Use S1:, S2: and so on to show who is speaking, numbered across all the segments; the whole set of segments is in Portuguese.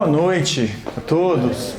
S1: Boa noite a todos.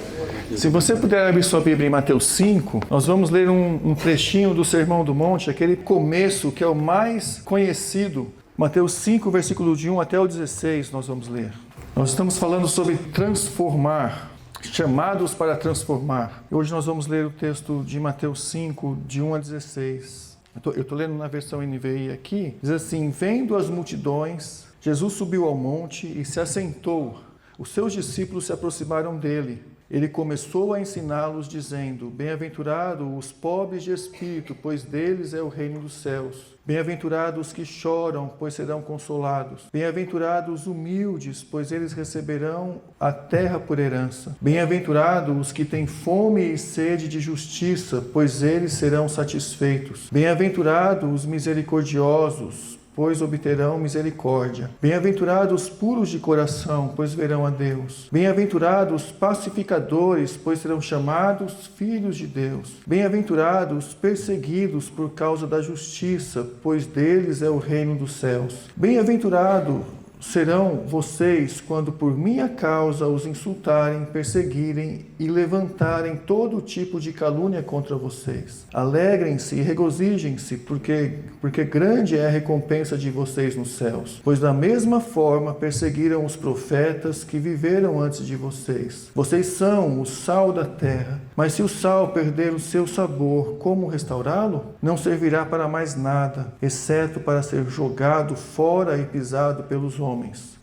S1: Se você puder abrir sua Bíblia em Mateus 5, nós vamos ler um trechinho do Sermão do Monte, aquele começo que é o mais conhecido. Mateus 5, versículo de 1 até o 16, nós vamos ler. Nós estamos falando sobre transformar, chamados para transformar. E hoje nós vamos ler o texto de Mateus 5, de 1 a 16. Eu estou lendo na versão NVI aqui. Diz assim: vendo as multidões, Jesus subiu ao monte e se assentou. Os seus discípulos se aproximaram dele. Ele começou a ensiná-los, dizendo: bem-aventurados os pobres de espírito, pois deles é o reino dos céus. Bem-aventurados os que choram, pois serão consolados. Bem-aventurados os humildes, pois eles receberão a terra por herança. Bem-aventurados os que têm fome e sede de justiça, pois eles serão satisfeitos. Bem-aventurados os misericordiosos, pois obterão misericórdia. Bem-aventurados os puros de coração, pois verão a Deus. Bem-aventurados os pacificadores, pois serão chamados filhos de Deus. Bem-aventurados os perseguidos por causa da justiça, pois deles é o reino dos céus. Bem-aventurados serão vocês quando por minha causa os insultarem, perseguirem e levantarem todo tipo de calúnia contra vocês. Alegrem-se e regozijem-se, porque grande é a recompensa de vocês nos céus. Pois da mesma forma perseguiram os profetas que viveram antes de vocês. Vocês são o sal da terra, mas se o sal perder o seu sabor, como restaurá-lo? Não servirá para mais nada, exceto para ser jogado fora e pisado pelos homens.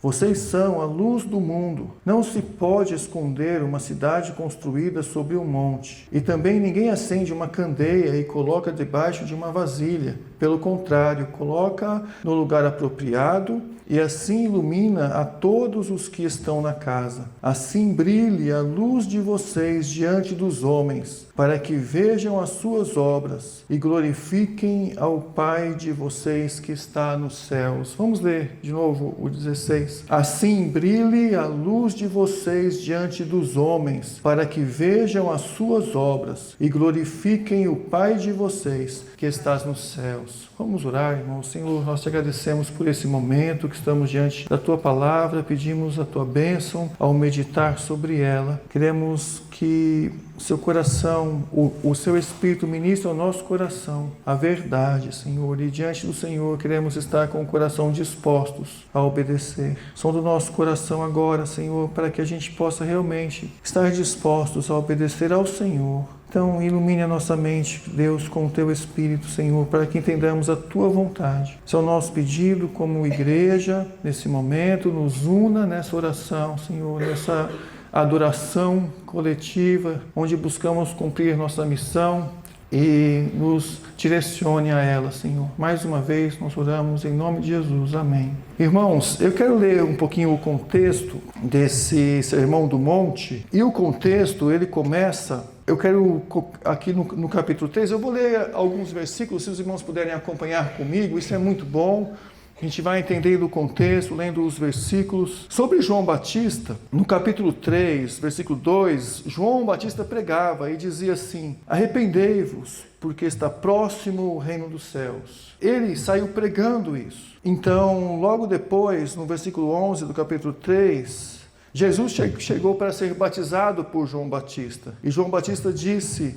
S1: Vocês são a luz do mundo. Não se pode esconder uma cidade construída sobre um monte. E também ninguém acende uma candeia e coloca debaixo de uma vasilha. Pelo contrário, coloca no lugar apropriado e assim ilumina a todos os que estão na casa. Assim brilhe a luz de vocês diante dos homens, para que vejam as suas obras e glorifiquem ao Pai de vocês que está nos céus. Vamos ler de novo o 16. Assim brilhe a luz de vocês diante dos homens, para que vejam as suas obras e glorifiquem o Pai de vocês que está nos céus. Vamos orar, irmão. Senhor, nós te agradecemos por esse momento que estamos diante da Tua Palavra, pedimos a Tua bênção ao meditar sobre ela. Queremos que o Seu coração, o Seu Espírito ministre ao nosso coração a verdade, Senhor. E diante do Senhor queremos estar com o coração dispostos a obedecer. Som do nosso coração agora, Senhor, para que a gente possa realmente estar dispostos a obedecer ao Senhor. Então, ilumine a nossa mente, Deus, com o Teu Espírito, Senhor, para que entendamos a Tua vontade. Esse é o nosso pedido como igreja, nesse momento, nos una nessa oração, Senhor, nessa adoração coletiva, onde buscamos cumprir nossa missão e nos direcione a ela, Senhor. Mais uma vez, nós oramos em nome de Jesus. Amém. Irmãos, eu quero ler um pouquinho o contexto desse Sermão do Monte. E o contexto, ele começa... Eu quero, aqui no capítulo 3, eu vou ler alguns versículos, se os irmãos puderem acompanhar comigo, isso é muito bom. A gente vai entendendo o contexto, lendo os versículos. Sobre João Batista, no capítulo 3, versículo 2, João Batista pregava e dizia assim: arrependei-vos, porque está próximo o reino dos céus. Ele saiu pregando isso. Então, logo depois, no versículo 11 do capítulo 3... Jesus chegou para ser batizado por João Batista. E João Batista disse: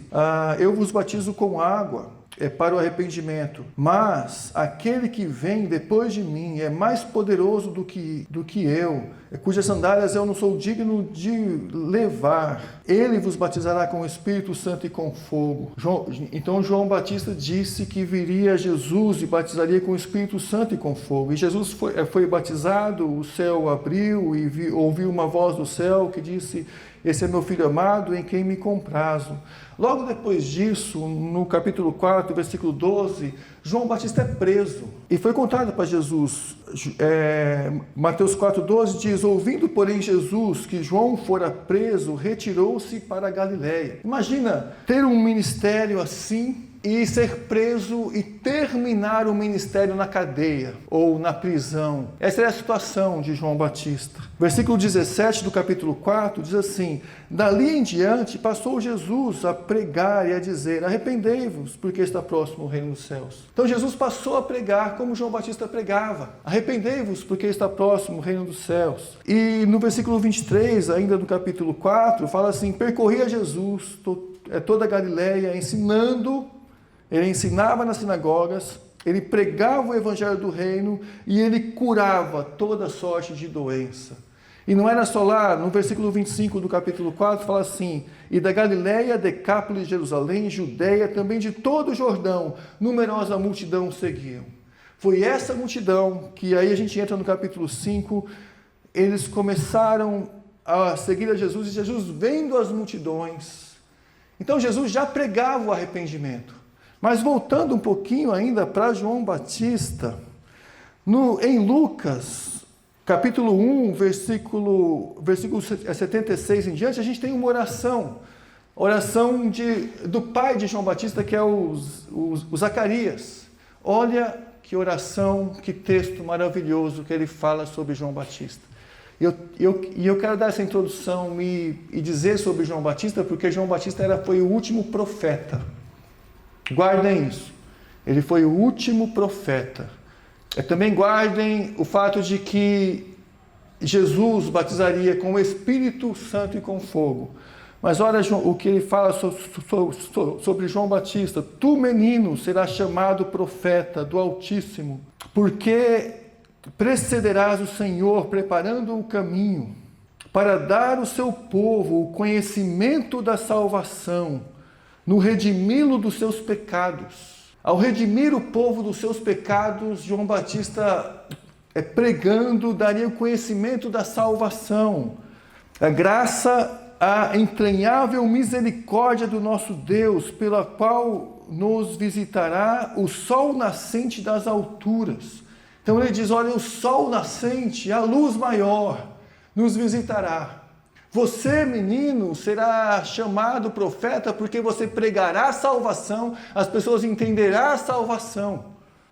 S1: eu vos batizo com água para o arrependimento, mas aquele que vem depois de mim é mais poderoso do que eu, cujas sandálias eu não sou digno de levar. Ele vos batizará com o Espírito Santo e com fogo. Então João Batista disse que viria Jesus e batizaria com o Espírito Santo e com fogo. E Jesus foi batizado, o céu abriu e ouviu uma voz do céu que disse: esse é meu filho amado, em quem me comprazo. Logo depois disso, no capítulo 4, versículo 12, João Batista é preso. E foi contado para Jesus. Mateus 4,12 diz: ouvindo, porém, Jesus que João fora preso, retirou-se para a Galileia. Imagina ter um ministério assim, e ser preso e terminar o ministério na cadeia ou na prisão. Essa é a situação de João Batista. Versículo 17 do capítulo 4 diz assim: dali em diante passou Jesus a pregar e a dizer: arrependei-vos, porque está próximo o reino dos céus. Então Jesus passou a pregar como João Batista pregava: arrependei-vos, porque está próximo o reino dos céus. E no versículo 23, ainda do capítulo 4, fala assim: percorria Jesus toda a Galileia, ensinando. Ele ensinava nas sinagogas, ele pregava o evangelho do reino e ele curava toda sorte de doença. E não era só lá, no versículo 25 do capítulo 4, fala assim: e da Galileia, Decápolis, Jerusalém, Judeia, também de todo o Jordão, numerosa multidão seguiam. Foi essa multidão que aí a gente entra no capítulo 5, eles começaram a seguir a Jesus e Jesus vendo as multidões. Então Jesus já pregava o arrependimento. Mas voltando um pouquinho ainda para João Batista, em Lucas, capítulo 1, versículo 76 em diante, a gente tem uma oração do pai de João Batista, que é o Zacarias. Olha que oração, que texto maravilhoso que ele fala sobre João Batista. E eu quero dar essa introdução e dizer sobre João Batista, porque João Batista foi o último profeta. Guardem isso. Ele foi o último profeta. Também guardem o fato de que Jesus batizaria com o Espírito Santo e com fogo. Mas olha o que ele fala sobre João Batista. Tu, menino, serás chamado profeta do Altíssimo, porque precederás o Senhor preparando o caminho para dar ao seu povo o conhecimento da salvação, no redimi-lo dos seus pecados. Ao redimir o povo dos seus pecados, João Batista, pregando, daria o conhecimento da salvação, a graça, a entranhável misericórdia do nosso Deus, pela qual nos visitará o sol nascente das alturas. Então ele diz: olha, o sol nascente, a luz maior, nos visitará. Você, menino, será chamado profeta porque você pregará a salvação, as pessoas entenderão a salvação.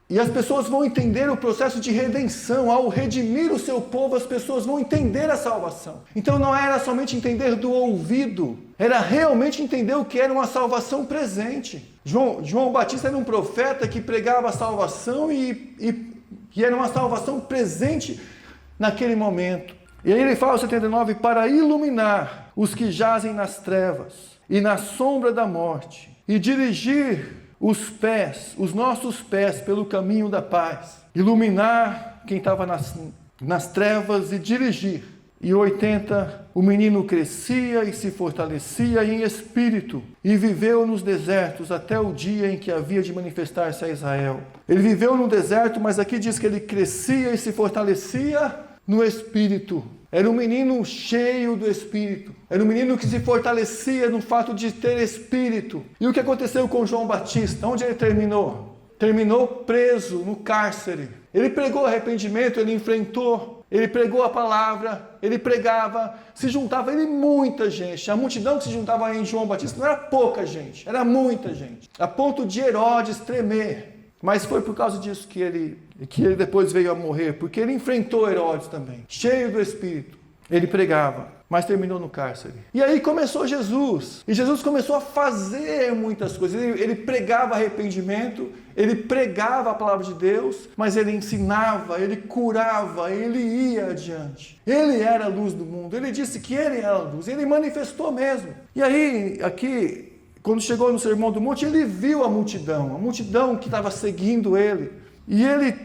S1: E as pessoas vão entender o processo de redenção. Ao redimir o seu povo, as pessoas vão entender a salvação. Então não era somente entender do ouvido, era realmente entender o que era uma salvação presente. João Batista era um profeta que pregava a salvação e era uma salvação presente naquele momento. E aí ele fala, 79, para iluminar os que jazem nas trevas e na sombra da morte, e dirigir os nossos pés pelo caminho da paz. Iluminar quem estava nas trevas e dirigir. E 80, o menino crescia e se fortalecia em espírito, e viveu nos desertos até o dia em que havia de manifestar-se a Israel. Ele viveu no deserto, mas aqui diz que ele crescia e se fortalecia no Espírito. Era um menino cheio do Espírito. Era um menino que se fortalecia no fato de ter Espírito. E o que aconteceu com João Batista? Onde ele terminou? Terminou preso no cárcere. Ele pregou arrependimento, ele enfrentou, ele pregou a palavra, ele pregava, se juntava muita gente. A multidão que se juntava em João Batista não era pouca gente, era muita gente. A ponto de Herodes tremer. Mas foi por causa disso que ele depois veio a morrer, porque ele enfrentou Herodes também, cheio do Espírito. Ele pregava, mas terminou no cárcere. E aí começou Jesus, e Jesus começou a fazer muitas coisas. Ele pregava arrependimento, ele pregava a palavra de Deus, mas ele ensinava, ele curava, ele ia adiante. Ele era a luz do mundo, ele disse que ele era a luz, ele manifestou mesmo. E aí, aqui, quando chegou no Sermão do Monte, ele viu a multidão que estava seguindo ele. E ele,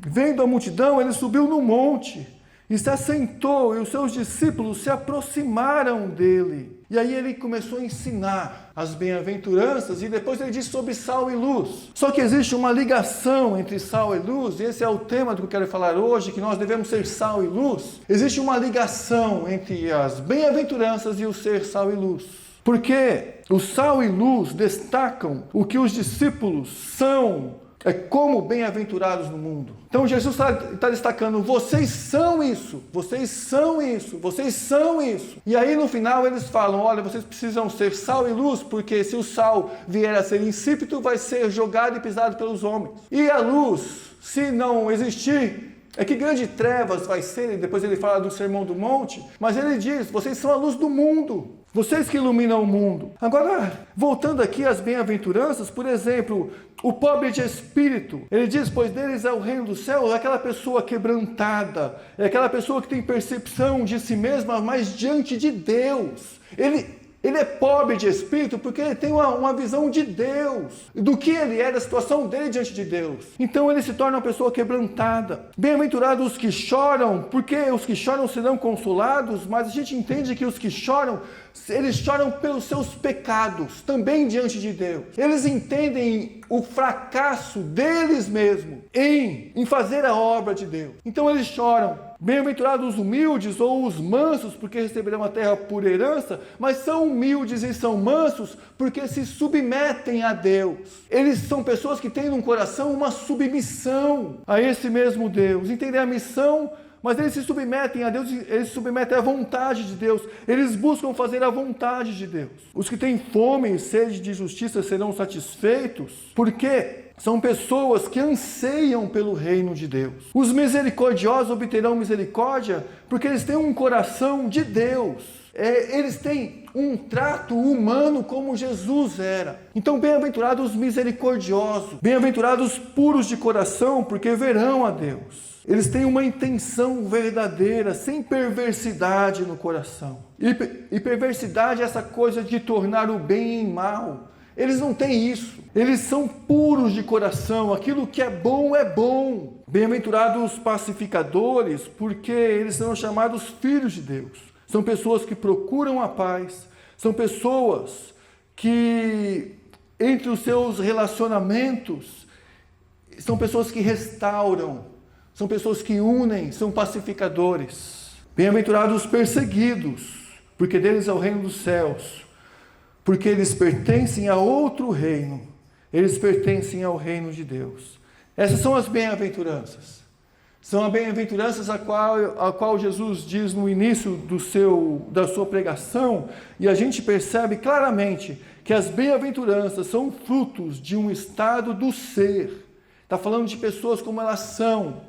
S1: vendo a multidão, ele subiu no monte e se assentou, e os seus discípulos se aproximaram dele. E aí ele começou a ensinar as bem-aventuranças, e depois ele disse sobre sal e luz. Só que existe uma ligação entre sal e luz, e esse é o tema do que eu quero falar hoje, que nós devemos ser sal e luz. Existe uma ligação entre as bem-aventuranças e o ser sal e luz. Porque o sal e luz destacam o que os discípulos são É como bem-aventurados no mundo. Então Jesus está destacando, vocês são isso, vocês são isso, vocês são isso. E aí no final eles falam, olha, vocês precisam ser sal e luz, porque se o sal vier a ser insípido, vai ser jogado e pisado pelos homens. E a luz, se não existir, é que grande trevas vai ser, e depois ele fala do Sermão do Monte, mas ele diz, vocês são a luz do mundo, vocês que iluminam o mundo. Agora, voltando aqui às bem-aventuranças, por exemplo, o pobre de espírito, ele diz, pois deles é o reino do céu, é aquela pessoa quebrantada, é aquela pessoa que tem percepção de si mesma, mas diante de Deus. Ele é pobre de espírito porque ele tem uma visão de Deus, do que ele é, da situação dele diante de Deus. Então ele se torna uma pessoa quebrantada. Bem-aventurados os que choram, porque os que choram serão consolados, mas a gente entende que os que choram, eles choram pelos seus pecados, também diante de Deus. Eles entendem o fracasso deles mesmos em fazer a obra de Deus. Então eles choram. Bem-aventurados os humildes ou os mansos, porque receberão a terra por herança, mas são humildes e são mansos porque se submetem a Deus. Eles são pessoas que têm no coração uma submissão a esse mesmo Deus. Entendem a missão, mas eles se submetem a Deus, eles se submetem à vontade de Deus, eles buscam fazer a vontade de Deus. Os que têm fome e sede de justiça serão satisfeitos, porque são pessoas que anseiam pelo reino de Deus. Os misericordiosos obterão misericórdia, porque eles têm um coração de Deus. Eles têm um trato humano como Jesus era. Então, bem-aventurados os misericordiosos, bem-aventurados os puros de coração, porque verão a Deus. Eles têm uma intenção verdadeira, sem perversidade no coração. E perversidade é essa coisa de tornar o bem em mal. Eles não têm isso. Eles são puros de coração. Aquilo que é bom é bom. Bem-aventurados os pacificadores, porque eles serão chamados filhos de Deus. São pessoas que procuram a paz. São pessoas que, entre os seus relacionamentos, são pessoas que restauram. São pessoas que unem, são pacificadores. Bem-aventurados os perseguidos, porque deles é o reino dos céus. Porque eles pertencem a outro reino. Eles pertencem ao reino de Deus. Essas são as bem-aventuranças. São as bem-aventuranças a qual Jesus diz no início da sua pregação, e a gente percebe claramente que as bem-aventuranças são frutos de um estado do ser. Está falando de pessoas como elas são,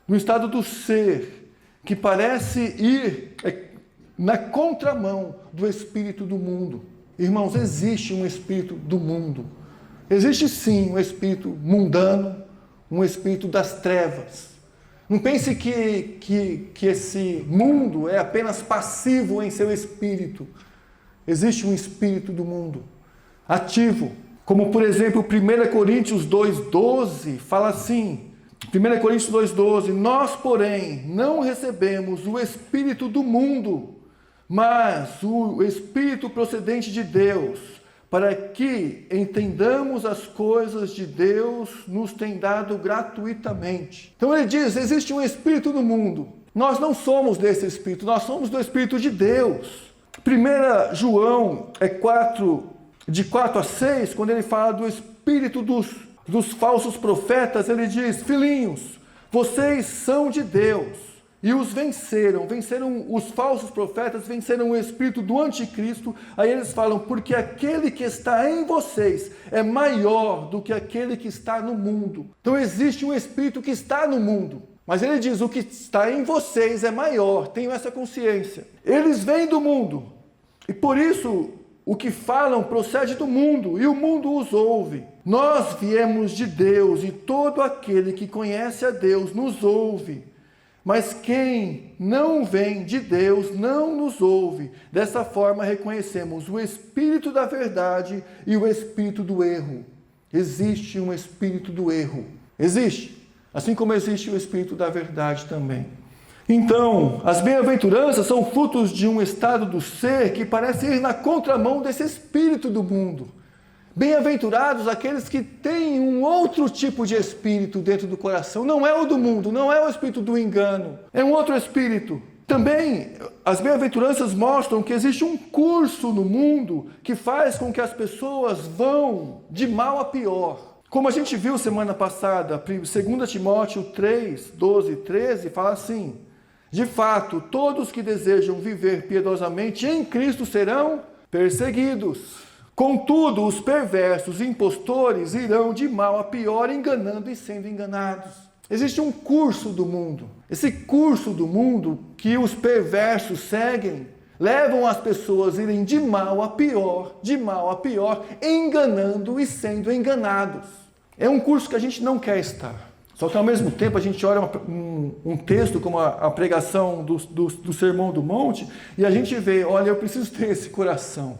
S1: no estado do ser, que parece ir na contramão do espírito do mundo. Irmãos, existe um espírito do mundo. Existe sim um espírito mundano, um espírito das trevas. Não pense que esse mundo é apenas passivo em seu espírito. Existe um espírito do mundo ativo. Como, por exemplo, 1 Coríntios 2,12 fala assim, 1 Coríntios 2,12, nós, porém, não recebemos o espírito do mundo, mas o Espírito procedente de Deus, para que entendamos as coisas de Deus, nos tem dado gratuitamente. Então ele diz, existe um Espírito no mundo. Nós não somos desse Espírito, nós somos do Espírito de Deus. 1 João 4, de 4 a 6, quando ele fala do Espírito dos falsos profetas, ele diz, filhinhos, vocês são de Deus. E os venceram os falsos profetas, venceram o espírito do anticristo. Aí eles falam, porque aquele que está em vocês é maior do que aquele que está no mundo. Então existe um espírito que está no mundo, mas ele diz, o que está em vocês é maior, tenham essa consciência. Eles vêm do mundo, e por isso o que falam procede do mundo, e o mundo os ouve. Nós viemos de Deus, e todo aquele que conhece a Deus nos ouve. Mas quem não vem de Deus não nos ouve. Dessa forma reconhecemos o espírito da verdade e o espírito do erro. Existe um espírito do erro. Existe. Assim como existe o espírito da verdade também. Então, as bem-aventuranças são frutos de um estado do ser que parece ir na contramão desse espírito do mundo. Bem-aventurados aqueles que têm um outro tipo de espírito dentro do coração. Não é o do mundo, não é o espírito do engano. É um outro espírito. Também, as bem-aventuranças mostram que existe um curso no mundo que faz com que as pessoas vão de mal a pior. Como a gente viu semana passada, 2 Timóteo 3, 12 e 13, fala assim: de fato, todos que desejam viver piedosamente em Cristo serão perseguidos. Contudo, os perversos e impostores irão de mal a pior, enganando e sendo enganados. Existe um curso do mundo. Esse curso do mundo que os perversos seguem, levam as pessoas a irem de mal a pior, enganando e sendo enganados. É um curso que a gente não quer estar. Só que ao mesmo tempo a gente olha um texto como a pregação do Sermão do Monte e a gente vê, olha, eu preciso ter esse coração.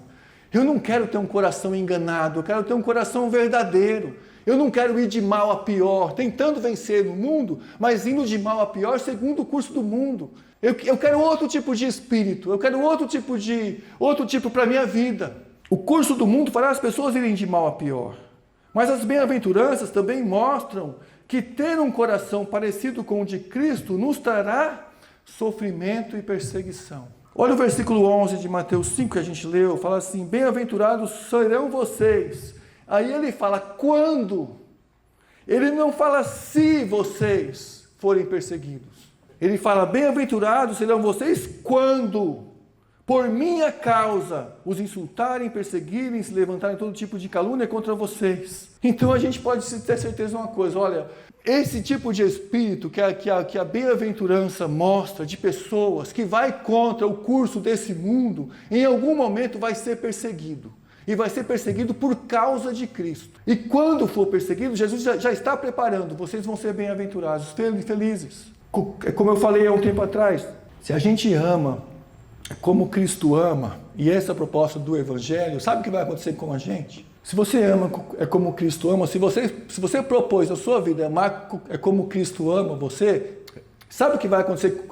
S1: Eu não quero ter um coração enganado, eu quero ter um coração verdadeiro. Eu não quero ir de mal a pior, tentando vencer no mundo, mas indo de mal a pior segundo o curso do mundo. Eu quero outro tipo de espírito, eu quero outro tipo para a minha vida. O curso do mundo fará as pessoas irem de mal a pior. Mas as bem-aventuranças também mostram que ter um coração parecido com o de Cristo nos trará sofrimento e perseguição. Olha o versículo 11 de Mateus 5 que a gente leu, fala assim: bem-aventurados serão vocês. Aí ele fala quando. Ele não fala se vocês forem perseguidos. Ele fala, bem-aventurados serão vocês quando, por minha causa, os insultarem, perseguirem, se levantarem todo tipo de calúnia contra vocês. Então a gente pode ter certeza de uma coisa, olha, esse tipo de espírito que a bem-aventurança mostra de pessoas que vai contra o curso desse mundo, em algum momento vai ser perseguido. E vai ser perseguido por causa de Cristo. E quando for perseguido, Jesus já está preparando, vocês vão ser bem-aventurados, felizes. Como eu falei há um tempo atrás, se a gente ama como Cristo ama, e essa é a proposta do Evangelho, sabe o que vai acontecer com a gente? Se você ama como Cristo ama, se você propôs a sua vida amar como Cristo ama você, sabe o que vai acontecer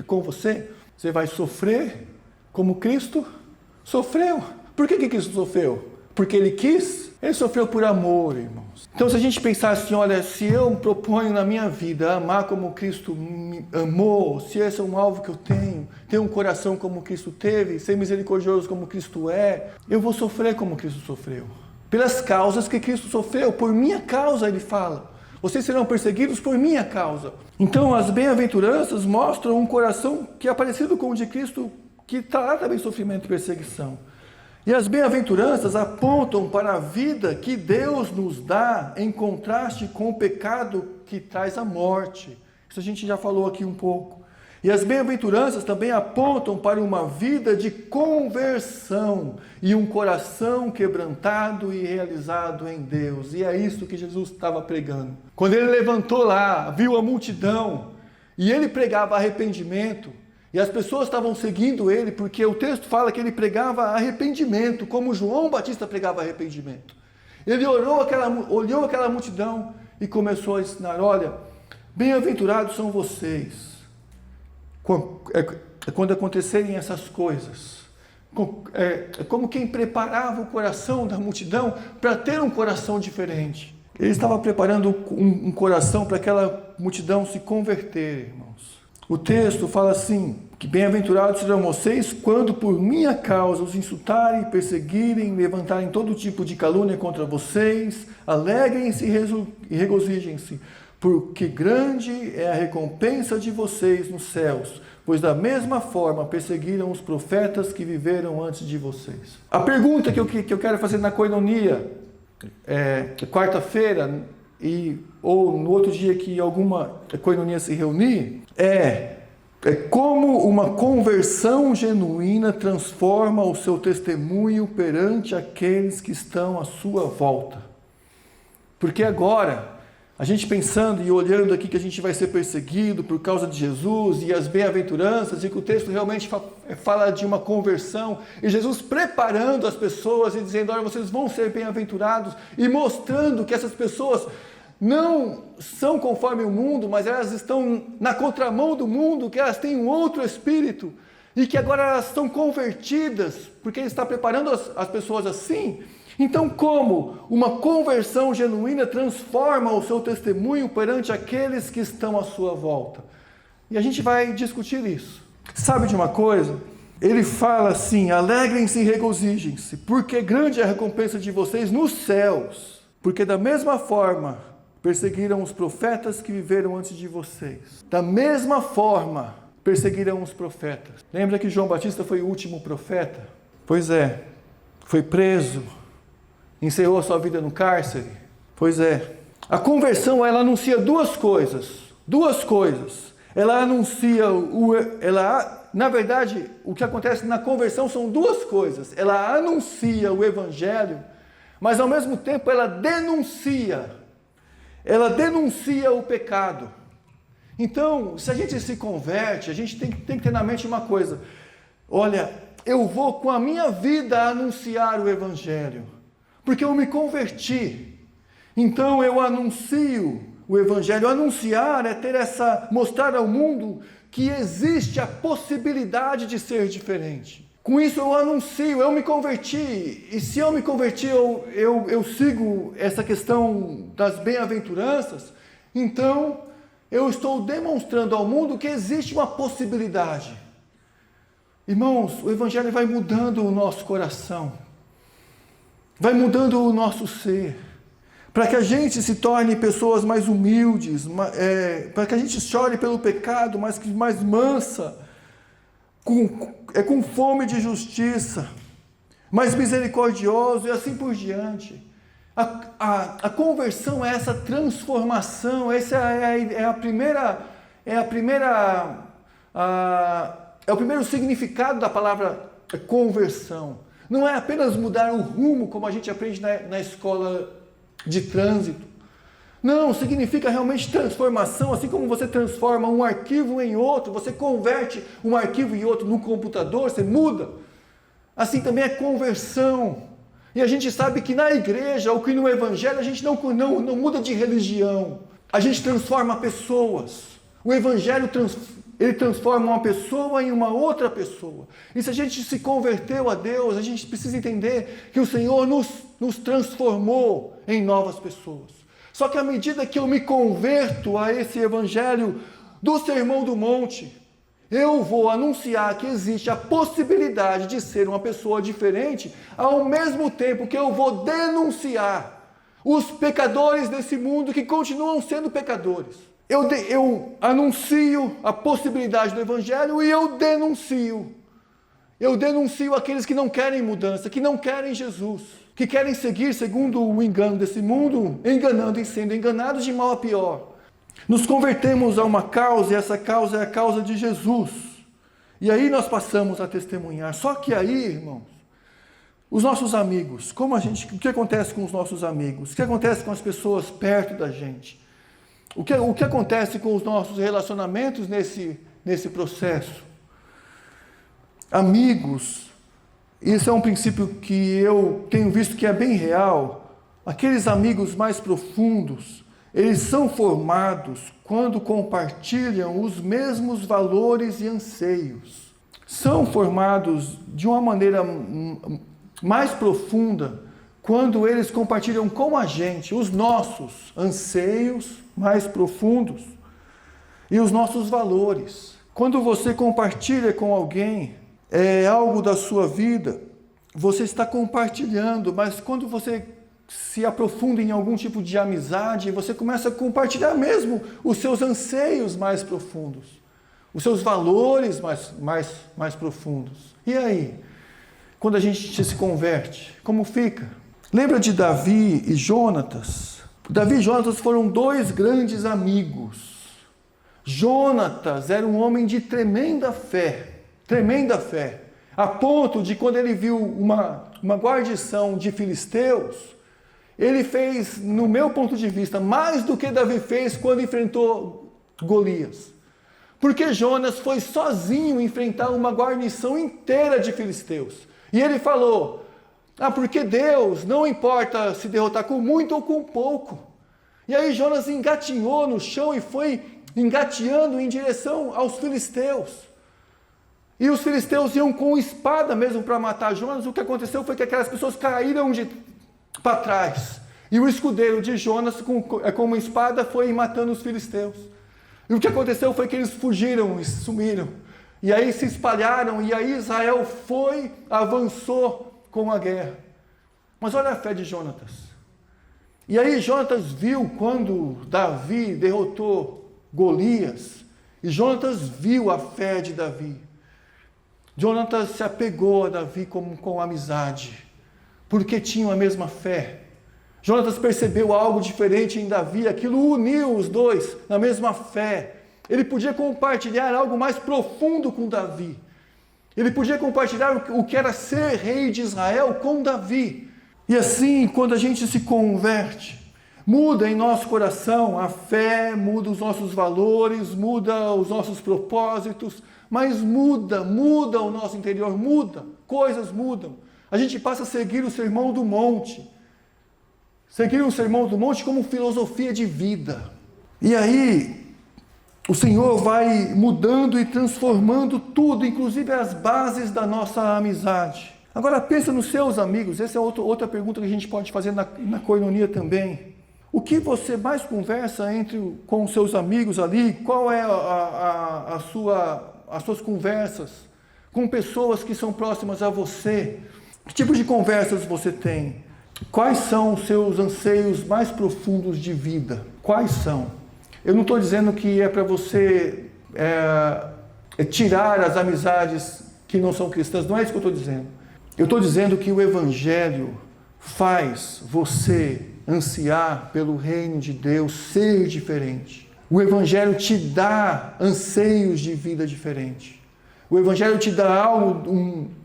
S1: com você? Você vai sofrer como Cristo sofreu. Por que Cristo sofreu? Porque Ele quis? Ele sofreu por amor, irmãos. Então, se a gente pensar assim, olha, se eu proponho na minha vida amar como Cristo me amou, se esse é um alvo que eu tenho, ter um coração como Cristo teve, ser misericordioso como Cristo é, eu vou sofrer como Cristo sofreu. Pelas causas que Cristo sofreu, por minha causa, ele fala. Vocês serão perseguidos por minha causa. Então, as bem-aventuranças mostram um coração que é parecido com o de Cristo, que trata também sofrimento e perseguição. E as bem-aventuranças apontam para a vida que Deus nos dá em contraste com o pecado que traz a morte. Isso a gente já falou aqui um pouco. E as bem-aventuranças também apontam para uma vida de conversão e um coração quebrantado e realizado em Deus. E é isso que Jesus estava pregando. Quando ele levantou lá, viu a multidão e ele pregava arrependimento, e as pessoas estavam seguindo ele, porque o texto fala que ele pregava arrependimento, como João Batista pregava arrependimento. Ele olhou aquela multidão e começou a ensinar, olha, bem-aventurados são vocês, quando acontecerem essas coisas. É como quem preparava o coração da multidão para ter um coração diferente. Ele estava preparando um coração para aquela multidão se converter, irmãos. O texto fala assim, que bem-aventurados serão vocês quando por minha causa os insultarem, perseguirem, levantarem todo tipo de calúnia contra vocês, alegrem-se e regozijem-se, porque grande é a recompensa de vocês nos céus, pois da mesma forma perseguiram os profetas que viveram antes de vocês. A pergunta que eu quero fazer na coinonia, quarta-feira, ou no outro dia que alguma coinonia se reunir, é como uma conversão genuína transforma o seu testemunho perante aqueles que estão à sua volta. Porque agora, a gente pensando e olhando aqui que a gente vai ser perseguido por causa de Jesus e as bem-aventuranças, e que o texto realmente fala de uma conversão, e Jesus preparando as pessoas e dizendo, olha, vocês vão ser bem-aventurados, e mostrando que essas pessoas não são conforme o mundo, mas elas estão na contramão do mundo, que elas têm um outro espírito, e que agora elas estão convertidas, porque ele está preparando as pessoas assim. Então, como uma conversão genuína transforma o seu testemunho perante aqueles que estão à sua volta? E a gente vai discutir isso. Sabe de uma coisa? Ele fala assim, alegrem-se e regozijem-se, porque grande é a recompensa de vocês nos céus. Porque da mesma forma perseguiram os profetas que viveram antes de vocês. Da mesma forma perseguiram os profetas. Lembra que João Batista foi o último profeta? Pois é, foi preso, encerrou a sua vida no cárcere. Pois é. A conversão, ela anuncia duas coisas. Ela anuncia na verdade, o que acontece na conversão são duas coisas. Ela anuncia o evangelho, mas ao mesmo tempo ela denuncia o pecado. Então, se a gente se converte, a gente tem que ter na mente uma coisa. Olha, eu vou com a minha vida anunciar o evangelho, porque eu me converti. Então eu anuncio o evangelho. Anunciar é mostrar ao mundo que existe a possibilidade de ser diferente. Com isso eu anuncio, eu me converti. E se eu me converti, eu sigo essa questão das bem-aventuranças, então eu estou demonstrando ao mundo que existe uma possibilidade. Irmãos, o evangelho vai mudando o nosso coração, vai mudando o nosso ser, para que a gente se torne pessoas mais humildes, para que a gente chore pelo pecado, mas mais mansa, com fome de justiça, mais misericordioso e assim por diante. A conversão é essa transformação, essa é o primeiro significado da palavra conversão. Não é apenas mudar o rumo, como a gente aprende na escola de trânsito. Não, significa realmente transformação, assim como você transforma um arquivo em outro, você converte um arquivo em outro no computador, você muda. Assim também é conversão. E a gente sabe que na igreja, ou que no evangelho, a gente não muda de religião. A gente transforma pessoas. O evangelho ele transforma uma pessoa em uma outra pessoa. E se a gente se converteu a Deus, a gente precisa entender que o Senhor nos transformou em novas pessoas. Só que à medida que eu me converto a esse evangelho do Sermão do Monte, eu vou anunciar que existe a possibilidade de ser uma pessoa diferente, ao mesmo tempo que eu vou denunciar os pecadores desse mundo que continuam sendo pecadores. Eu anuncio a possibilidade do evangelho e eu denuncio. Eu denuncio aqueles que não querem mudança, que não querem Jesus, que querem seguir segundo o engano desse mundo, enganando e sendo enganados de mal a pior. Nos convertemos a uma causa e essa causa é a causa de Jesus. E aí nós passamos a testemunhar. Só que aí, irmãos, os nossos amigos, o que acontece com os nossos amigos? O que acontece com as pessoas perto da gente? O que acontece com os nossos relacionamentos nesse processo? Amigos, isso é um princípio que eu tenho visto que é bem real. Aqueles amigos mais profundos, eles são formados quando compartilham os mesmos valores e anseios. São formados de uma maneira mais profunda quando eles compartilham com a gente os nossos anseios mais profundos e os nossos valores. Quando você compartilha com alguém algo da sua vida, você está compartilhando, mas quando você se aprofunda em algum tipo de amizade, você começa a compartilhar mesmo os seus anseios mais profundos, os seus valores mais profundos. E aí, quando a gente se converte, como fica? Lembra de Davi e Jonatas? Davi e Jonatas foram dois grandes amigos. Jonatas era um homem de tremenda fé, a ponto de quando ele viu uma guarnição de filisteus, ele fez, no meu ponto de vista, mais do que Davi fez quando enfrentou Golias. Porque Jonas foi sozinho enfrentar uma guarnição inteira de filisteus. E ele falou, porque Deus não importa se derrotar com muito ou com pouco. E aí Jonas engatinhou no chão e foi engateando em direção aos filisteus. E os filisteus iam com espada mesmo para matar Jonas. O que aconteceu foi que aquelas pessoas caíram para trás. E o escudeiro de Jonas, com uma espada, foi matando os filisteus. E o que aconteceu foi que eles fugiram e sumiram. E aí se espalharam, e aí Israel avançou com a guerra. Mas olha a fé de Jonatas. E aí Jonatas viu quando Davi derrotou Golias, e Jonatas viu a fé de Davi. Jonatas se apegou a Davi com amizade, porque tinham a mesma fé. Jonatas percebeu algo diferente em Davi, aquilo uniu os dois na mesma fé. Ele podia compartilhar algo mais profundo com Davi. Ele podia compartilhar o que era ser rei de Israel com Davi. E assim, quando a gente se converte, muda em nosso coração a fé, muda os nossos valores, muda os nossos propósitos, mas muda o nosso interior, coisas mudam. A gente passa a seguir o Sermão do Monte. Seguir o Sermão do Monte como filosofia de vida. E aí, o Senhor vai mudando e transformando tudo, inclusive as bases da nossa amizade. Agora pensa nos seus amigos, essa é outra pergunta que a gente pode fazer na koinonia também. O que você mais conversa com os seus amigos ali? Qual é as suas conversas com pessoas que são próximas a você? Que tipo de conversas você tem? Quais são os seus anseios mais profundos de vida? Quais são? Eu não estou dizendo que é para você tirar as amizades que não são cristãs, não é isso que eu estou dizendo. Eu estou dizendo que o Evangelho faz você ansiar pelo reino de Deus ser diferente. O Evangelho te dá anseios de vida diferente. O Evangelho te dá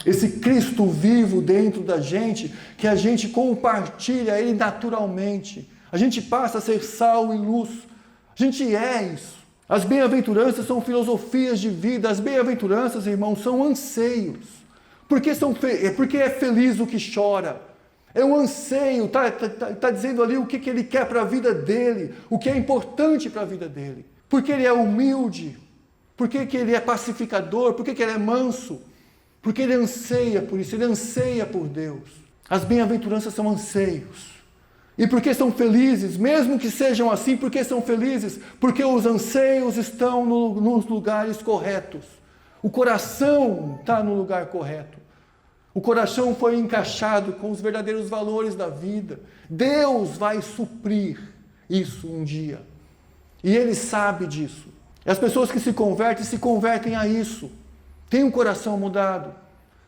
S1: esse Cristo vivo dentro da gente, que a gente compartilha ele naturalmente. A gente passa a ser sal e luz. A gente é isso. As bem-aventuranças são filosofias de vida. As bem-aventuranças, irmãos, são anseios. Porque é feliz o que chora. É um anseio, tá dizendo ali o que ele quer para a vida dele, o que é importante para a vida dele. Porque ele é humilde, porque que ele é pacificador, porque que ele é manso, porque ele anseia por isso, ele anseia por Deus. As bem-aventuranças são anseios. E porque são felizes, mesmo que sejam assim, porque são felizes? Porque os anseios estão nos lugares corretos. O coração está no lugar correto. O coração foi encaixado com os verdadeiros valores da vida. Deus vai suprir isso um dia. E Ele sabe disso. E as pessoas que se convertem a isso. Tem um coração mudado.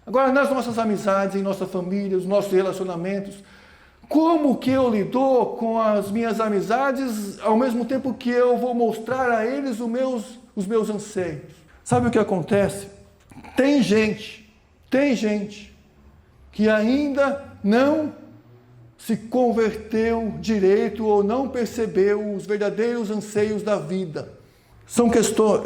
S1: Agora, nas nossas amizades, em nossa família, os nossos relacionamentos, como que eu lido com as minhas amizades, ao mesmo tempo que eu vou mostrar a eles os meus anseios? Sabe o que acontece? Tem gente que ainda não se converteu direito ou não percebeu os verdadeiros anseios da vida. São questões,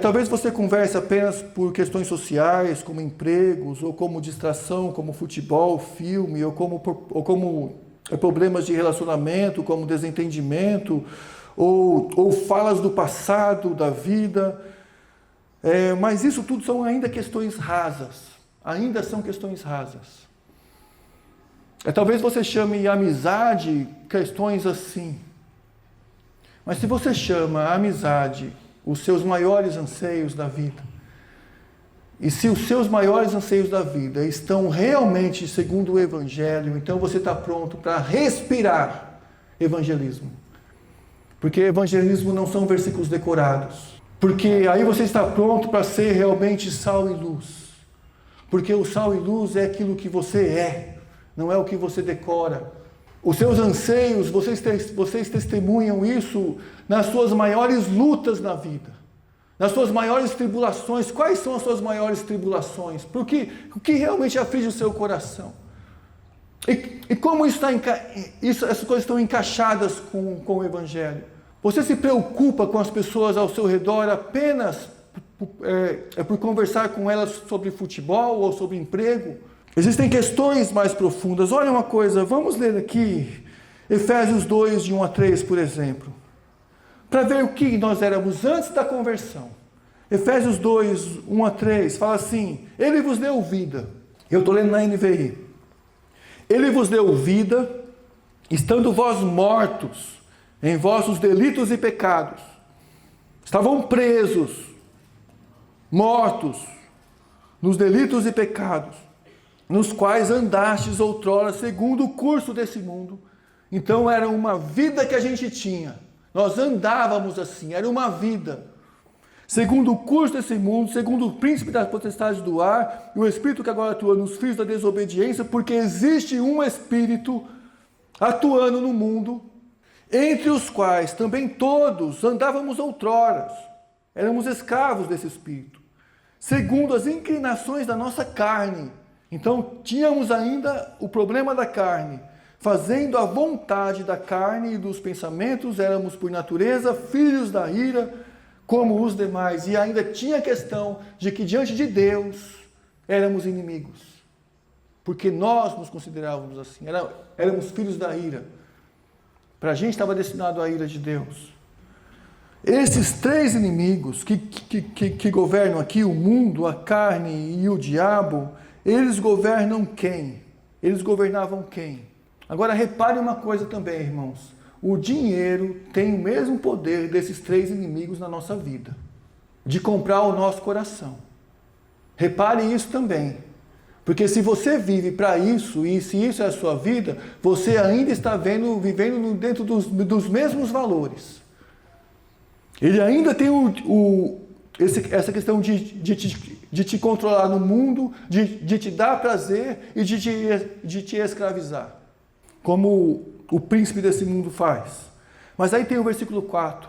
S1: talvez você converse apenas por questões sociais, como empregos, ou como distração, como futebol, filme, ou como problemas de relacionamento, como desentendimento, ou falas do passado, da vida. Mas isso tudo são ainda questões rasas. Ainda são questões rasas. Talvez você chame amizade questões assim. Mas se você chama a amizade os seus maiores anseios da vida, e se os seus maiores anseios da vida estão realmente segundo o Evangelho, então você está pronto para respirar evangelismo. Porque evangelismo não são versículos decorados. Porque aí você está pronto para ser realmente sal e luz. Porque o sal e luz é aquilo que você é, não é o que você decora. Os seus anseios, vocês testemunham isso nas suas maiores lutas na vida, nas suas maiores tribulações. Quais são as suas maiores tribulações? Porque o que realmente aflige o seu coração? E como essas coisas estão encaixadas com o Evangelho? Você se preocupa com as pessoas ao seu redor apenas por conversar com elas sobre futebol ou sobre emprego? Existem questões mais profundas. Olha uma coisa, vamos ler aqui Efésios 2, de 1 a 3, por exemplo, para ver o que nós éramos antes da conversão. Efésios 2, 1 a 3, fala assim: Ele vos deu vida. Eu estou lendo na NVI. Ele vos deu vida, estando vós mortos em vossos delitos e pecados. Estavam presos, mortos nos delitos e pecados, nos quais andastes outrora segundo o curso desse mundo, Então era uma vida que a gente tinha. Nós andávamos assim, era uma vida. Segundo o curso desse mundo, segundo o príncipe das potestades do ar, e o espírito que agora atua nos filhos da desobediência, porque existe um espírito atuando no mundo, entre os quais também todos andávamos outrora. Éramos escravos desse espírito, segundo as inclinações da nossa carne. Então tínhamos ainda o problema da carne. Fazendo a vontade da carne e dos pensamentos, éramos por natureza filhos da ira, como os demais. E ainda tinha a questão de que diante de Deus éramos inimigos. Porque nós nos considerávamos assim, éramos filhos da ira. Para a gente estava destinado à ira de Deus. Esses três inimigos que governam aqui o mundo, a carne e o diabo, eles governam quem? Eles governavam quem? Agora repare uma coisa também, irmãos. O dinheiro tem o mesmo poder desses três inimigos na nossa vida, de comprar o nosso coração. Repare isso também. Porque se você vive para isso, e se isso é a sua vida, você ainda está vivendo dentro dos mesmos valores. Ele ainda tem essa questão de te controlar no mundo, de te dar prazer e de te escravizar, como o príncipe desse mundo faz. Mas aí tem o versículo 4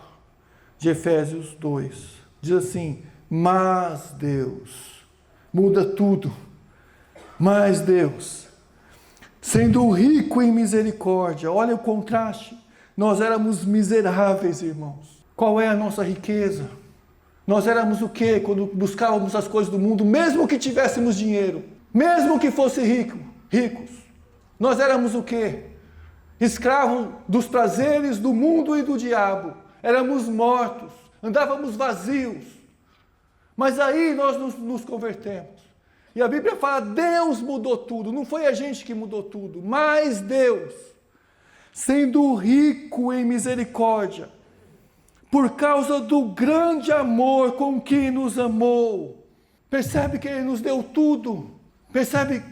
S1: de Efésios 2, diz assim: mas Deus muda tudo. Mas Deus, sendo rico em misericórdia, olha o contraste, nós éramos miseráveis, irmãos. Qual é a nossa riqueza? Nós éramos o quê quando buscávamos as coisas do mundo, mesmo que tivéssemos dinheiro, mesmo que fosse ricos? Nós éramos o quê? Escravos dos prazeres do mundo e do diabo. Éramos mortos, andávamos vazios. Mas aí nós nos convertemos. E a Bíblia fala, Deus mudou tudo, não foi a gente que mudou tudo, mas Deus, sendo rico em misericórdia, por causa do grande amor com que nos amou. Percebe que Ele nos deu tudo, percebe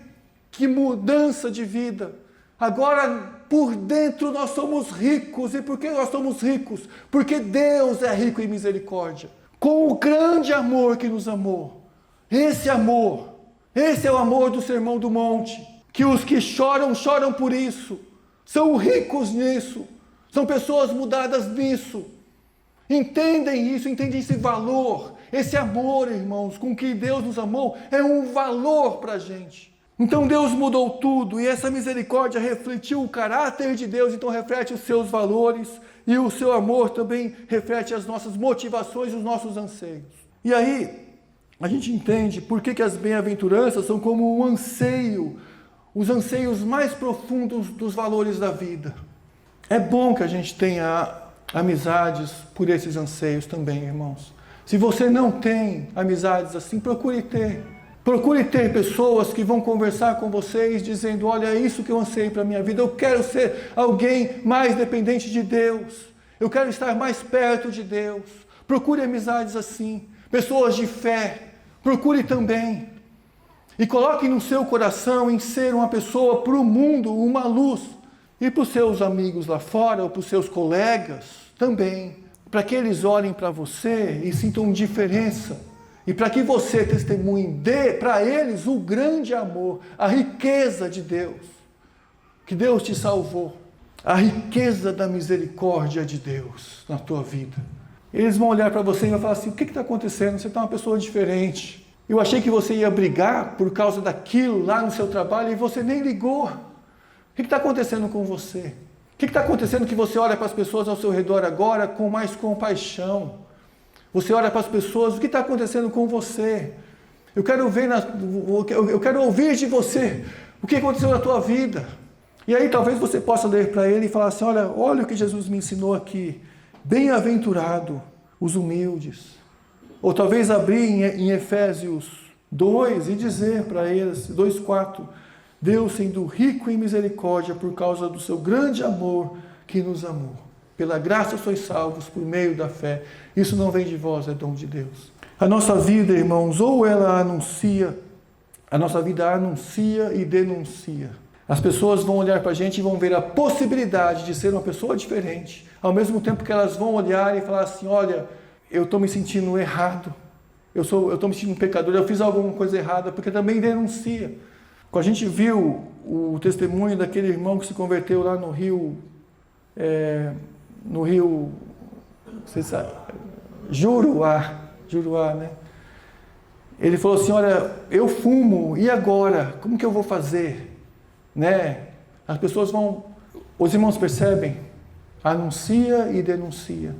S1: que mudança de vida. Agora, por dentro nós somos ricos, e por que nós somos ricos? Porque Deus é rico em misericórdia, com o grande amor que nos amou. Esse é o amor do Sermão do Monte, que os que choram, choram por isso, são ricos nisso, são pessoas mudadas nisso, entendem isso, entendem esse valor, esse amor, irmãos, com que Deus nos amou, é um valor para a gente. Então Deus mudou tudo, e essa misericórdia refletiu o caráter de Deus, então reflete os seus valores, e o seu amor também reflete as nossas motivações, os nossos anseios. E aí, a gente entende por que as bem-aventuranças são como um anseio, os anseios mais profundos dos valores da vida. É bom que a gente tenha amizades por esses anseios também, irmãos. Se você não tem amizades assim, procure ter. Procure ter pessoas que vão conversar com vocês dizendo, olha, é isso que eu anseio para a minha vida. Eu quero ser alguém mais dependente de Deus. Eu quero estar mais perto de Deus. Procure amizades assim. Pessoas de fé. Procure também. E coloque no seu coração em ser uma pessoa para o mundo, uma luz. E para os seus amigos lá fora, ou para os seus colegas também. Para que eles olhem para você e sintam diferença. E para que você testemunhe para eles o grande amor, a riqueza de Deus. Que Deus te salvou. A riqueza da misericórdia de Deus na tua vida. Eles vão olhar para você e vão falar assim, o que está acontecendo? Você está uma pessoa diferente. Eu achei que você ia brigar por causa daquilo lá no seu trabalho e você nem ligou. O que está acontecendo com você? O que está acontecendo que você olha para as pessoas ao seu redor agora com mais compaixão? Você olha para as pessoas, o que está acontecendo com você? Eu quero ouvir de você o que aconteceu na tua vida. E aí talvez você possa ler para ele e falar assim, olha o que Jesus me ensinou aqui. Bem-aventurado os humildes. Ou talvez abrir em Efésios 2 e dizer para eles, 2:4, Deus sendo rico em misericórdia por causa do seu grande amor que nos amou. Pela graça sois salvos por meio da fé. Isso não vem de vós, é dom de Deus. A nossa vida, irmãos, ou ela anuncia, a nossa vida anuncia e denuncia As pessoas vão olhar para a gente e vão ver a possibilidade de ser uma pessoa diferente, ao mesmo tempo que elas vão olhar e falar assim, olha, eu estou me sentindo errado, eu estou me sentindo um pecador, eu fiz alguma coisa errada, porque também denuncia. Quando a gente viu o testemunho daquele irmão que se converteu lá no Rio, você sabe, Juruá, né? Ele falou assim, olha, eu fumo, e agora? Como que eu vou fazer? Né? As pessoas vão, os irmãos percebem, anuncia e denuncia.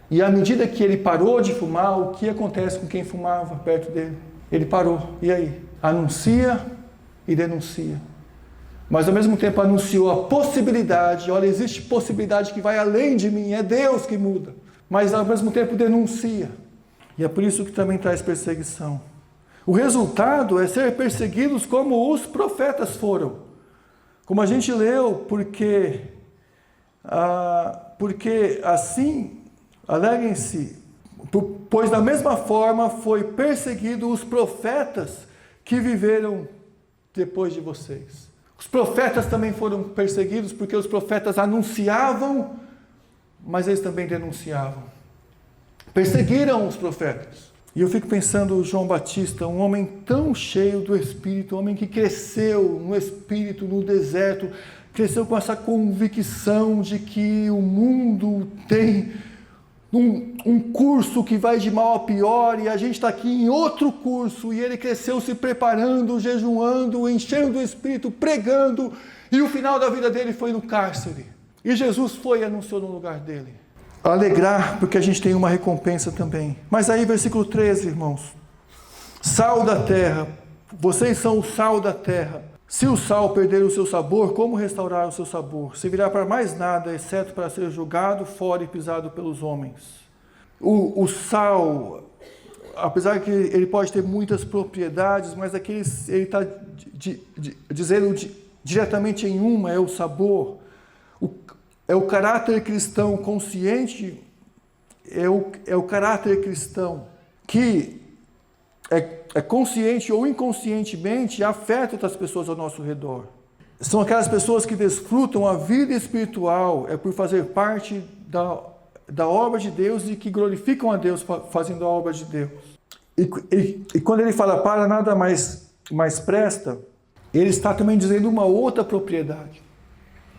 S1: E à medida que ele parou de fumar, o que acontece com quem fumava perto dele? Ele parou, e aí? Anuncia e denuncia. Mas ao mesmo tempo anunciou a possibilidade, olha, existe possibilidade que vai além de mim, é Deus que muda. Mas ao mesmo tempo denuncia. E é por isso que também traz perseguição. O resultado é ser perseguidos como os profetas foram. Como a gente leu, porque assim, alegrem-se, pois da mesma forma foi perseguido os profetas que viveram depois de vocês. Os profetas também foram perseguidos porque os profetas anunciavam, mas eles também denunciavam. Perseguiram os profetas. E eu fico pensando, João Batista, um homem tão cheio do Espírito, um homem que cresceu no Espírito, no deserto, cresceu com essa convicção de que o mundo tem um curso que vai de mal a pior e a gente está aqui em outro curso, e ele cresceu se preparando, jejuando, enchendo o Espírito, pregando, e o final da vida dele foi no cárcere. E Jesus foi e anunciou no lugar dele. Alegrar, porque a gente tem uma recompensa também. Mas aí, versículo 13, irmãos. Sal da terra, vocês são o sal da terra. Se o sal perder o seu sabor, como restaurar o seu sabor? Servirá para mais nada, exceto para ser jogado fora e pisado pelos homens. O sal, apesar que ele pode ter muitas propriedades, mas aqui ele está dizendo diretamente em uma, é o sabor. É o caráter cristão consciente, é o caráter cristão que é consciente ou inconscientemente afeta outras pessoas ao nosso redor. São aquelas pessoas que desfrutam a vida espiritual, por fazer parte da obra de Deus e que glorificam a Deus fazendo a obra de Deus. E quando ele fala para nada mais presta, ele está também dizendo uma outra propriedade,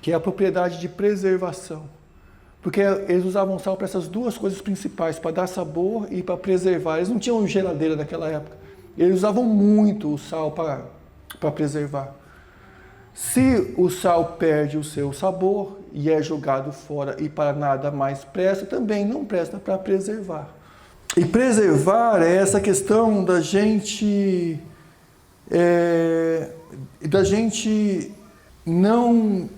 S1: que é a propriedade de preservação. Porque eles usavam sal para essas duas coisas principais, para dar sabor e para preservar. Eles não tinham geladeira naquela época. Eles usavam muito o sal para preservar. Se o sal perde o seu sabor e é jogado fora e para nada mais presta, também não presta para preservar. E preservar é essa questão da gente não...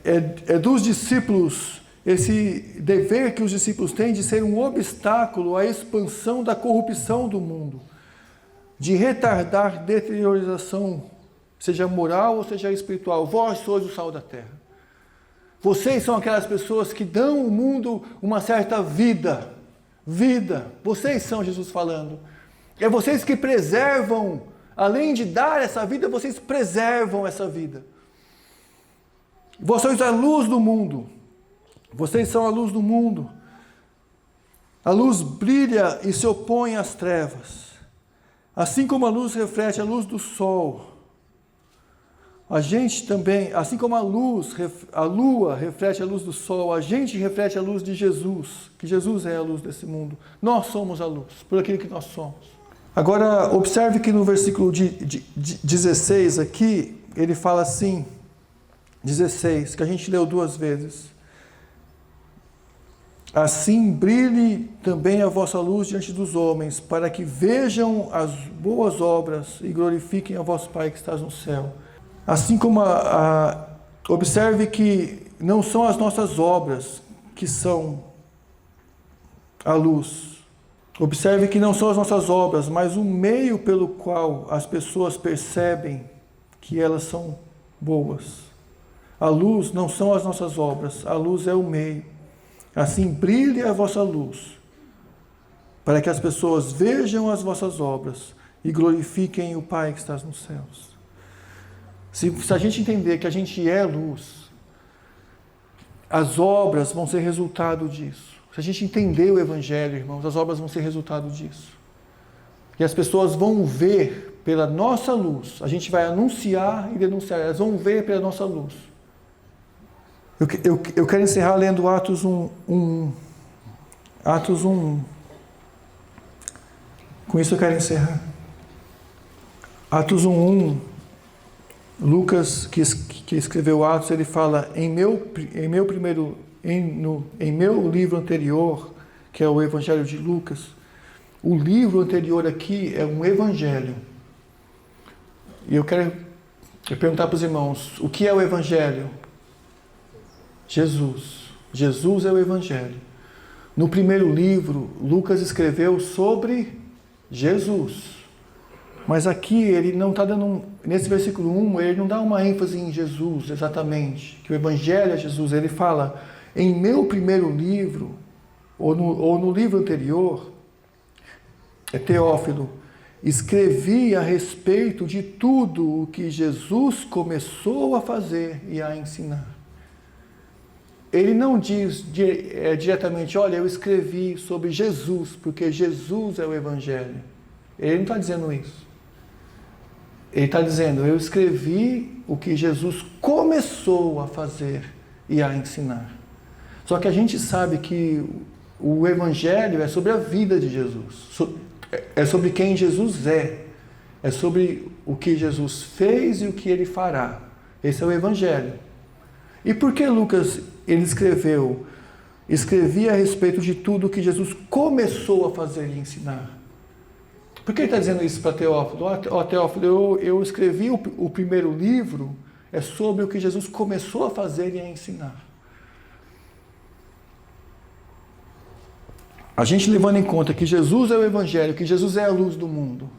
S1: É dos discípulos, esse dever que os discípulos têm de ser um obstáculo à expansão da corrupção do mundo, de retardar deteriorização, seja moral ou seja espiritual. Vós sois o sal da terra. Vocês são aquelas pessoas que dão ao mundo uma certa vida. Vocês são, Jesus falando. É vocês que preservam, além de dar essa vida, vocês preservam essa vida. Vocês são a luz do mundo. Vocês são a luz do mundo. A luz brilha e se opõe às trevas. Assim como a luz reflete a luz do sol, a gente também, assim como a lua reflete a luz do sol, a gente reflete a luz de Jesus, que Jesus é a luz desse mundo. Nós somos a luz, por aquilo que nós somos. Agora, observe que no versículo 16 aqui, ele fala assim, 16, que a gente leu 2 vezes. Assim brilhe também a vossa luz diante dos homens, para que vejam as boas obras e glorifiquem a vosso Pai que estás no céu. Assim como observe que não são as nossas obras que são a luz. Observe que não são as nossas obras, mas o meio pelo qual as pessoas percebem que elas são boas. A luz não são as nossas obras, a luz é o meio. Assim brilhe a vossa luz, para que as pessoas vejam as vossas obras e glorifiquem o Pai que está nos céus. Se a gente entender que a gente é luz, as obras vão ser resultado disso. Se a gente entender o Evangelho, irmãos, as obras vão ser resultado disso. E as pessoas vão ver pela nossa luz. A gente vai anunciar e denunciar. Elas vão ver pela nossa luz. Eu quero encerrar lendo Atos 1. Atos 1. Com isso eu quero encerrar. Atos 1. Lucas, que escreveu Atos, ele fala, em meu livro anterior, que é o Evangelho de Lucas, o livro anterior aqui é um evangelho. E eu quero perguntar para os irmãos, o que é o evangelho? Jesus. Jesus é o evangelho. No primeiro livro, Lucas escreveu sobre Jesus. Mas aqui ele não está dando, nesse versículo 1, ele não dá uma ênfase em Jesus exatamente, que o evangelho é Jesus. Ele fala, em meu primeiro livro, ou no livro anterior, Teófilo, escrevi a respeito de tudo o que Jesus começou a fazer e a ensinar. Ele não diz diretamente, olha, eu escrevi sobre Jesus, porque Jesus é o Evangelho. Ele não está dizendo isso. Ele está dizendo, eu escrevi o que Jesus começou a fazer e a ensinar. Só que a gente sabe que o Evangelho é sobre a vida de Jesus. É sobre quem Jesus é. É sobre o que Jesus fez e o que ele fará. Esse é o Evangelho. E por que Lucas, ele escrevi a respeito de tudo que Jesus começou a fazer e ensinar? Por que ele está dizendo isso para Teófilo? Teófilo, eu escrevi o primeiro livro, é sobre o que Jesus começou a fazer e a ensinar. A gente levando em conta que Jesus é o Evangelho, que Jesus é a luz do mundo.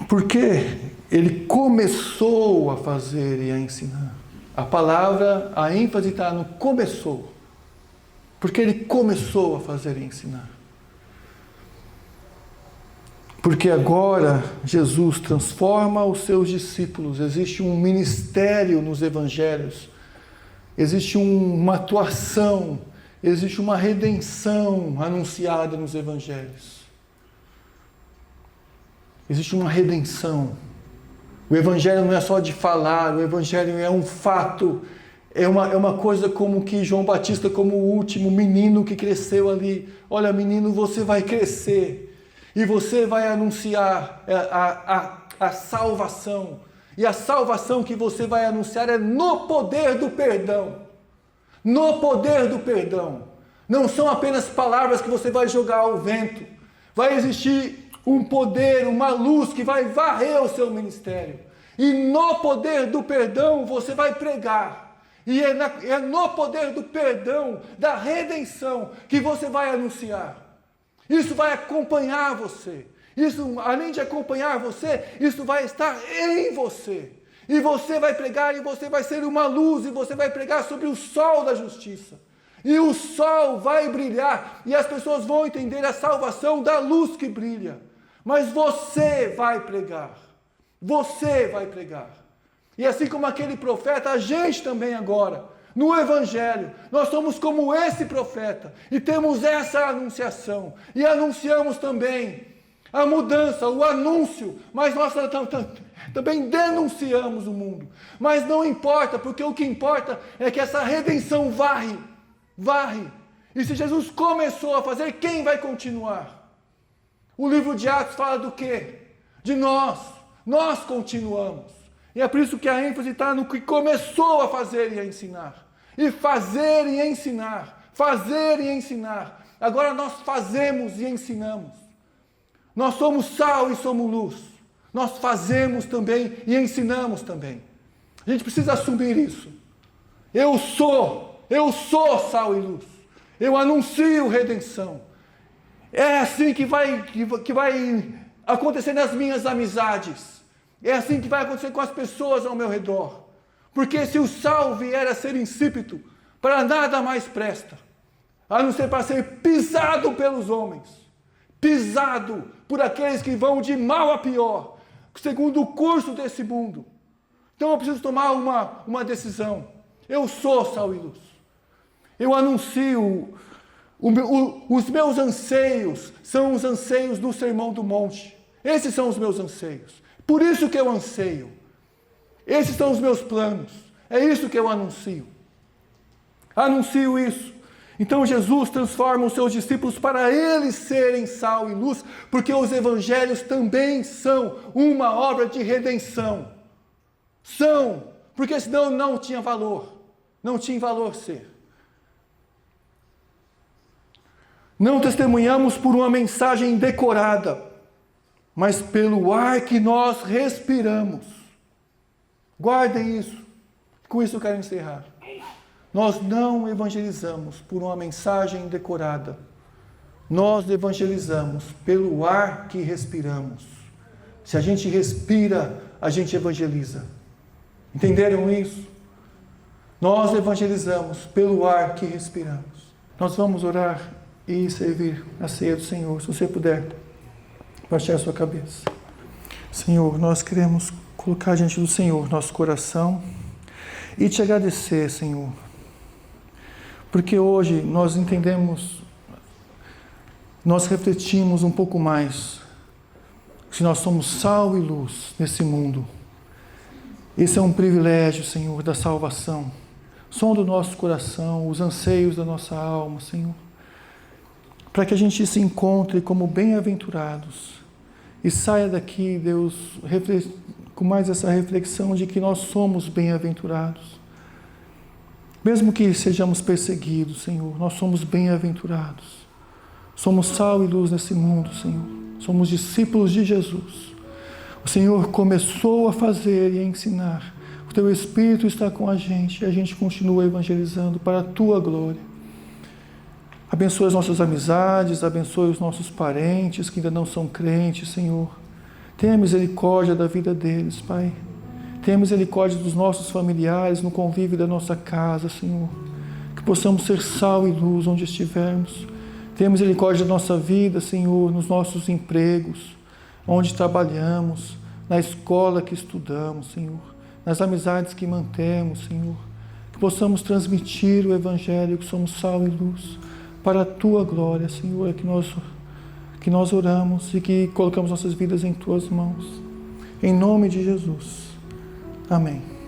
S1: Porque ele começou a fazer e a ensinar. A palavra, a ênfase está no começou. Porque ele começou a fazer e ensinar. Porque agora Jesus transforma os seus discípulos. Existe um ministério nos evangelhos. Existe uma atuação, existe uma redenção anunciada nos evangelhos. Existe uma redenção. O evangelho não é só de falar, o evangelho é um fato. É uma coisa como que João Batista, como o último menino que cresceu ali. Olha, menino, você vai crescer e você vai anunciar a salvação. E a salvação que você vai anunciar é no poder do perdão. No poder do perdão. Não são apenas palavras que você vai jogar ao vento. Vai existir um poder, uma luz que vai varrer o seu ministério. E no poder do perdão você vai pregar. E é no poder do perdão, da redenção, que você vai anunciar. Isso vai acompanhar você. Isso, além de acompanhar você, isso vai estar em você. E você vai pregar, e você vai ser uma luz, e você vai pregar sobre o sol da justiça. E o sol vai brilhar, e as pessoas vão entender a salvação da luz que brilha. Mas você vai pregar. Você vai pregar. E assim como aquele profeta, a gente também agora, no Evangelho, nós somos como esse profeta, e temos essa anunciação, e anunciamos também a mudança, o anúncio, mas nós também denunciamos o mundo. Mas não importa, porque o que importa é que essa redenção varre. E se Jesus começou a fazer, quem vai continuar? O livro de Atos fala do quê? De nós. Nós continuamos. E é por isso que a ênfase está no que começou a fazer e a ensinar. E fazer e ensinar. Fazer e ensinar. Agora nós fazemos e ensinamos. Nós somos sal e somos luz. Nós fazemos também e ensinamos também. A gente precisa assumir isso. Eu sou sal e luz. Eu anuncio redenção. É assim que vai acontecer nas minhas amizades. É assim que vai acontecer com as pessoas ao meu redor. Porque se o sal vier a ser insípido, para nada mais presta, a não ser para ser pisado pelos homens. Pisado por aqueles que vão de mal a pior. segundo o curso desse mundo. Então eu preciso tomar uma decisão. Eu sou sal e luz. Eu anuncio, os meus anseios são os anseios do Sermão do Monte. Esses são os meus anseios. Por isso que eu anseio. Esses são os meus planos. É isso que eu anuncio. Anuncio isso. Então Jesus transforma os seus discípulos para eles serem sal e luz, porque os evangelhos também são uma obra de redenção. São, porque senão não tinha valor. Não tinha valor ser. Não testemunhamos por uma mensagem decorada, mas pelo ar que nós respiramos. Guardem isso. Com isso eu quero encerrar. Nós não evangelizamos por uma mensagem decorada. Nós evangelizamos pelo ar que respiramos. Se a gente respira, a gente evangeliza. Entenderam isso? Nós evangelizamos pelo ar que respiramos. Nós vamos orar e servir a ceia do Senhor. Se você puder, baixar a sua cabeça. Senhor, nós queremos colocar diante do Senhor nosso coração e te agradecer, Senhor, porque hoje nós entendemos, nós refletimos um pouco mais, que nós somos sal e luz nesse mundo. Esse é um privilégio, Senhor, da salvação. Som do nosso coração, os anseios da nossa alma, Senhor, para que a gente se encontre como bem-aventurados e saia daqui, Deus, com mais essa reflexão de que nós somos bem-aventurados. Mesmo que sejamos perseguidos, Senhor, nós somos bem-aventurados. Somos sal e luz nesse mundo, Senhor. Somos discípulos de Jesus. O Senhor começou a fazer e a ensinar. O Teu Espírito está com a gente e a gente continua evangelizando para a Tua glória. Abençoe as nossas amizades, abençoe os nossos parentes que ainda não são crentes, Senhor. Tenha misericórdia da vida deles, Pai. Tenha misericórdia dos nossos familiares, no convívio da nossa casa, Senhor. Que possamos ser sal e luz onde estivermos. Tenha misericórdia da nossa vida, Senhor, nos nossos empregos, onde trabalhamos, na escola que estudamos, Senhor, nas amizades que mantemos, Senhor. Que possamos transmitir o Evangelho, que somos sal e luz, para a Tua glória, Senhor, que nós oramos e que colocamos nossas vidas em Tuas mãos. Em nome de Jesus. Amém.